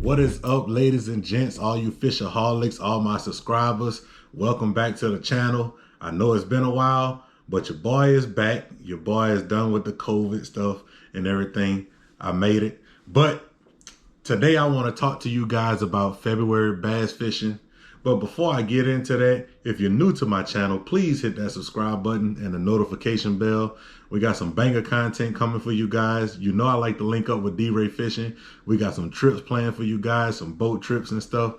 What is up, ladies and gents, all you fishaholics, all my subscribers? Welcome back to the channel. I know it's been a while, but your boy is back. Your boy is done with the COVID stuff and everything. I made it. But today I want to talk to you guys about February bass fishing. But before I get into that, if you're new to my channel, please hit that subscribe button and the notification bell. We got some banger content coming for you guys. You know I like to link up with D-Ray Fishing. We got some trips planned for you guys, some boat trips and stuff.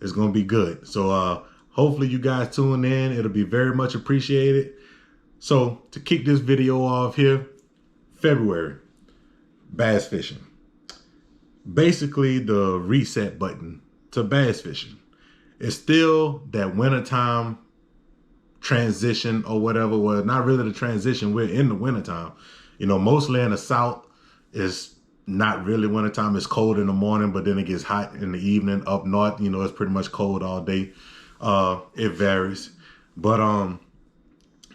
It's going to be good. So hopefully you guys tune in. It'll be very much appreciated. So to kick this video off here, February bass fishing. Basically the reset button to bass fishing. It's still that wintertime transition or whatever. Well, not really the transition. We're in the wintertime. You know, mostly in the South, it's not really wintertime. It's cold in the morning, but then it gets hot in the evening. Up north, you know, it's pretty much cold all day. It varies. But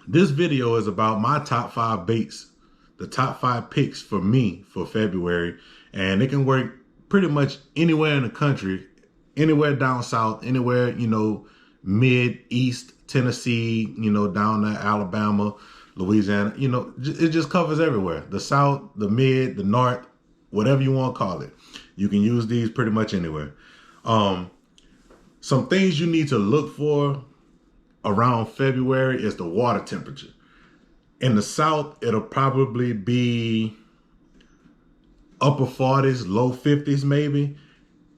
this video is about my top 5 baits, the top 5 picks for me for February. And it can work pretty much anywhere in the country. Anywhere down south, anywhere, you know, mid, east, Tennessee, you know, down to Alabama, Louisiana, you know, it just covers everywhere. The south, the mid, the north, whatever you want to call it. You can use these pretty much anywhere. Some things you need to look for around February is the water temperature. In the south, it'll probably be upper 40s, low 50s maybe.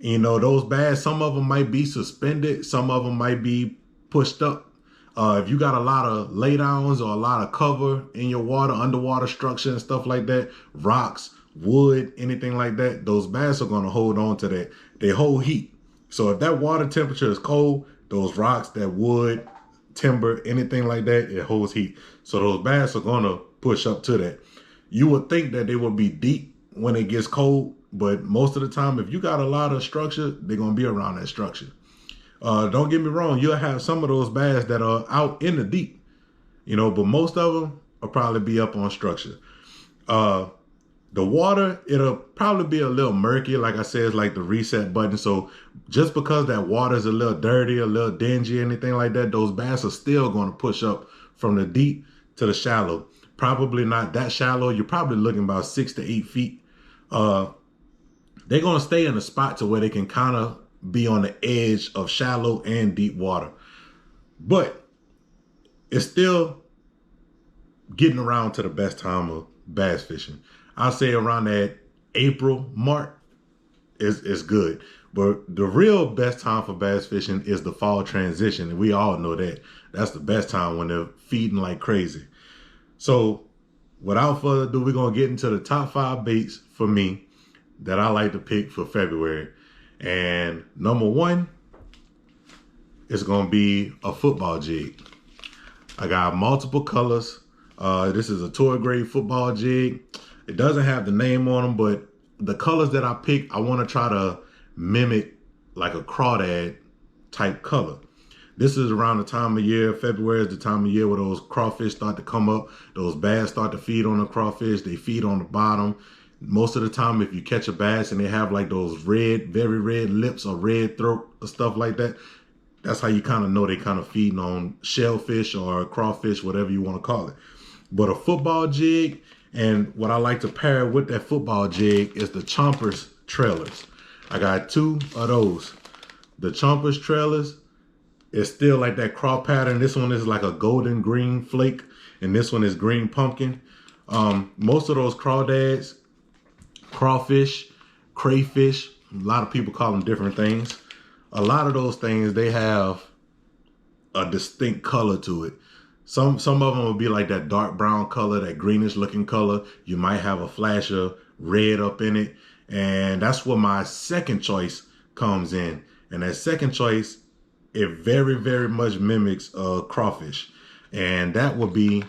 You know, those bass, some of them might be suspended. Some of them might be pushed up. If you got a lot of laydowns or a lot of cover in your water, underwater structure and stuff like that, rocks, wood, anything like that, those bass are going to hold on to that. They hold heat. So if that water temperature is cold, those rocks, that wood, timber, anything like that, it holds heat. So those bass are going to push up to that. You would think that they would be deep when it gets cold. But most of the time, if you got a lot of structure, they're going to be around that structure. Don't get me wrong. You'll have some of those bass that are out in the deep, you know, but most of them will probably be up on structure. The water, it'll probably be a little murky. Like I said, it's like the reset button. So just because that water is a little dirty, a little dingy, anything like that, those bass are still going to push up from the deep to the shallow. Probably not that shallow. You're probably looking about 6 to 8 feet. They're going to stay in a spot to where they can kind of be on the edge of shallow and deep water. But it's still getting around to the best time of bass fishing. I'll say around that April mark is good. But the real best time for bass fishing is the fall transition. And we all know that. That's the best time when they're feeding like crazy. So without further ado, we're going to get into the top 5 baits for me that I like to pick for February. And number 1 is going to be a football jig. I got multiple colors. This is a tour grade football jig. It doesn't have the name on them, but the colors that I picked, I want to try to mimic like a crawdad type color. This is around the time of year, February is the time of year where those crawfish start to come up. Those bass start to feed on the crawfish. They feed on the bottom. Most of the time, if you catch a bass and they have like those red, very red lips or red throat or stuff like that, that's how you kind of know they kind of feeding on shellfish or crawfish, whatever you want to call it. But a football jig, and what I like to pair with that football jig is the Chompers trailers. I got 2 of those. The Chompers trailers is still like that craw pattern. This one is like a golden green flake, and this one is green pumpkin. Most of those crawdads, crawfish, crayfish, a lot of people call them different things. A lot of those things, they have a distinct color to it. Some of them will be like that dark brown color, that greenish looking color. You might have a flash of red up in it. And that's where my second choice comes in. And that second choice, it very, very much mimics crawfish. And that would be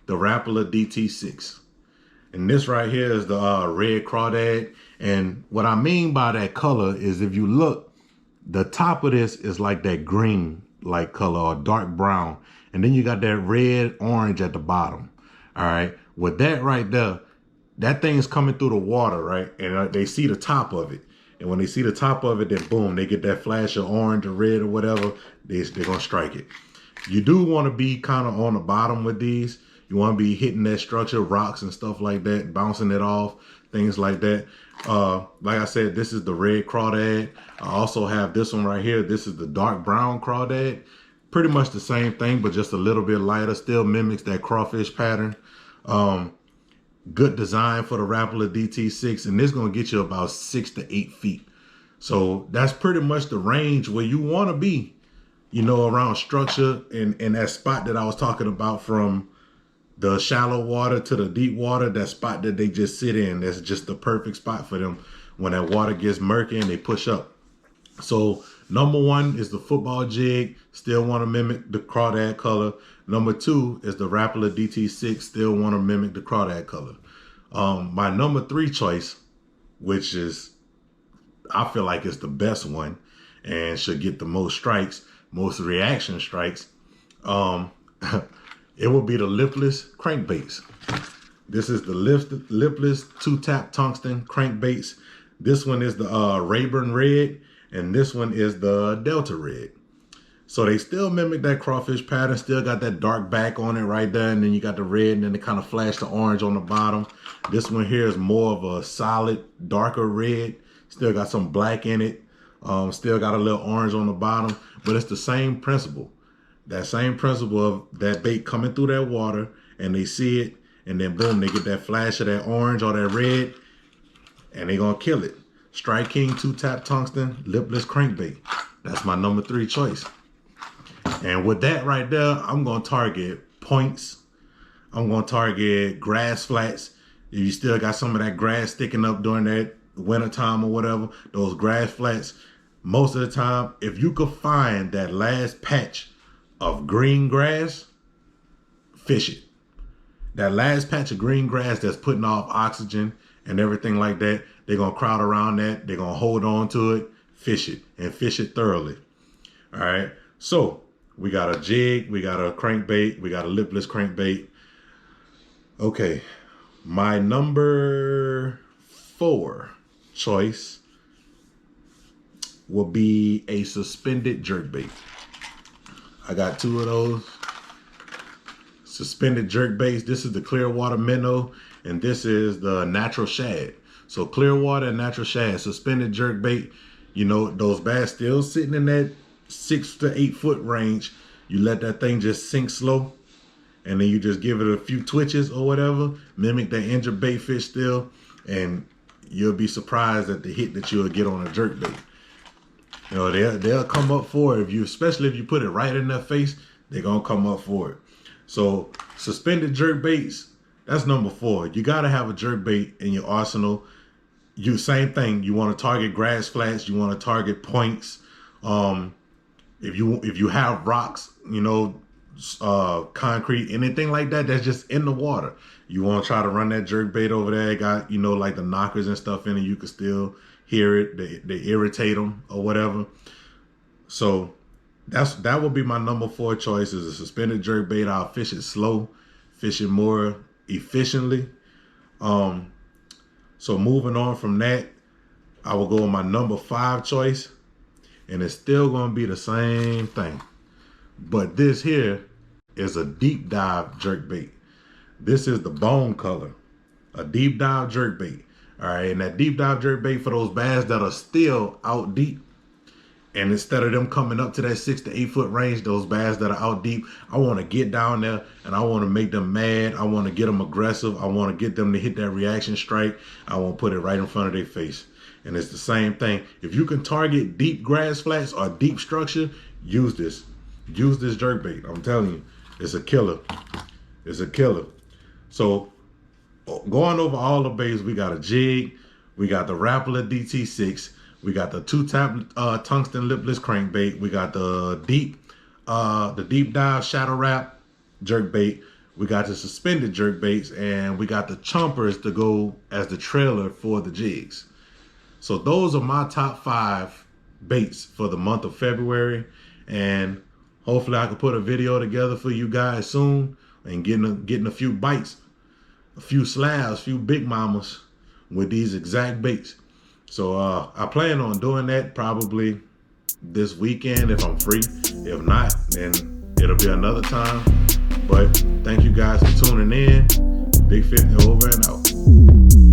the Rapala DT6. And this right here is the red crawdad. And what I mean by that color is if you look, the top of this is like that green like color or dark brown. And then you got that red orange at the bottom. All right. With that right there, that thing is coming through the water, right? And they see the top of it. And when they see the top of it, then boom, they get that flash of orange or red or whatever, they're going to strike it. You do want to be kind of on the bottom with these. You want to be hitting that structure, rocks and stuff like that, bouncing it off, things like that. Like I said, this is the red crawdad. I also have this one right here. This is the dark brown crawdad. Pretty much the same thing, but just a little bit lighter. Still mimics that crawfish pattern. Good design for the Rapala DT6, and this is going to get you about 6 to 8 feet. So that's pretty much the range where you want to be, you know, around structure and that spot that I was talking about, from the shallow water to the deep water, that spot that they just sit in. That's just the perfect spot for them when that water gets murky and they push up. So number 1 is the football jig. Still want to mimic the crawdad color. Number 2 is the Rapala DT6. Still want to mimic the crawdad color. My number 3 choice, which is, I feel like it's the best one and should get the most strikes, most reaction strikes. It will be the lipless crankbaits. This is the lipless 2-tap tungsten crankbaits. This one is the Rayburn Red, and this one is the Delta Red. So they still mimic that crawfish pattern, still got that dark back on it right there, and then you got the red, and then they kind of flash the orange on the bottom. This one here is more of a solid, darker red. Still got some black in it. Still got a little orange on the bottom, but it's the same principle. That same principle of that bait coming through that water, and they see it, and then boom, they get that flash of that orange or that red, and they gonna kill it. Strike King 2-tap tungsten lipless crankbait. That's my number 3 choice. And with that right there, I'm going to target points. I'm going to target grass flats. If you still got some of that grass sticking up during that winter time or whatever, those grass flats, most of the time, if you could find that last patch of green grass, fish it. That last patch of green grass that's putting off oxygen and everything like that, they're going to crowd around that. They're going to hold on to it, fish it, and fish it thoroughly. All right. So we got a jig, we got a crankbait, we got a lipless crankbait. Okay, my number 4 choice will be a suspended jerkbait. I got 2 of those suspended jerkbaits. This is the Clearwater minnow, and this is the natural shad. So Clearwater and natural shad, suspended jerkbait. You know, those bass still sitting in that 6 to 8 foot range. You let that thing just sink slow, and then you just give it a few twitches or whatever, mimic that injured bait fish still, and you'll be surprised at the hit that you'll get on a jerkbait. You know, they'll come up for it. Especially if you put it right in their face, they're gonna come up for it. So suspended jerkbaits, that's number 4. You gotta have a jerkbait in your arsenal. Same thing. You want to target grass flats. You want to target points. If you have rocks, you know, concrete, anything like that that's just in the water, you want to try to run that jerkbait over there. It got, you know, like the knockers and stuff in it. You can still hear it. They irritate them or whatever. So that would be my number 4 choice, is a suspended jerkbait. I'll fish it slow, fish it more efficiently. So moving on from that, I will go with my number 5 choice, and it's still going to be the same thing. But this here is a deep dive jerkbait. This is the bone color, a deep dive jerkbait. All right, and that deep dive jerkbait for those bass that are still out deep. And instead of them coming up to that 6 to 8 foot range, those bass that are out deep, I want to get down there and I want to make them mad. I want to get them aggressive. I want to get them to hit that reaction strike. I want to put it right in front of their face. And it's the same thing. If you can target deep grass flats or deep structure, use this. Use this jerkbait. I'm telling you, it's a killer. It's a killer. So going over all the baits, we got a jig. We got the Rapala DT6. We got the 2-tap tungsten lipless crankbait. We got the deep dive shadow wrap jerkbait. We got the suspended jerkbaits, and we got the chompers to go as the trailer for the jigs. So those are my top 5 baits for the month of February, and hopefully I can put a video together for you guys soon and getting a few bites, a few slabs, a few big mamas with these exact baits. So I plan on doing that probably this weekend if I'm free. If not, then it'll be another time. But thank you guys for tuning in. Big 50 over and out.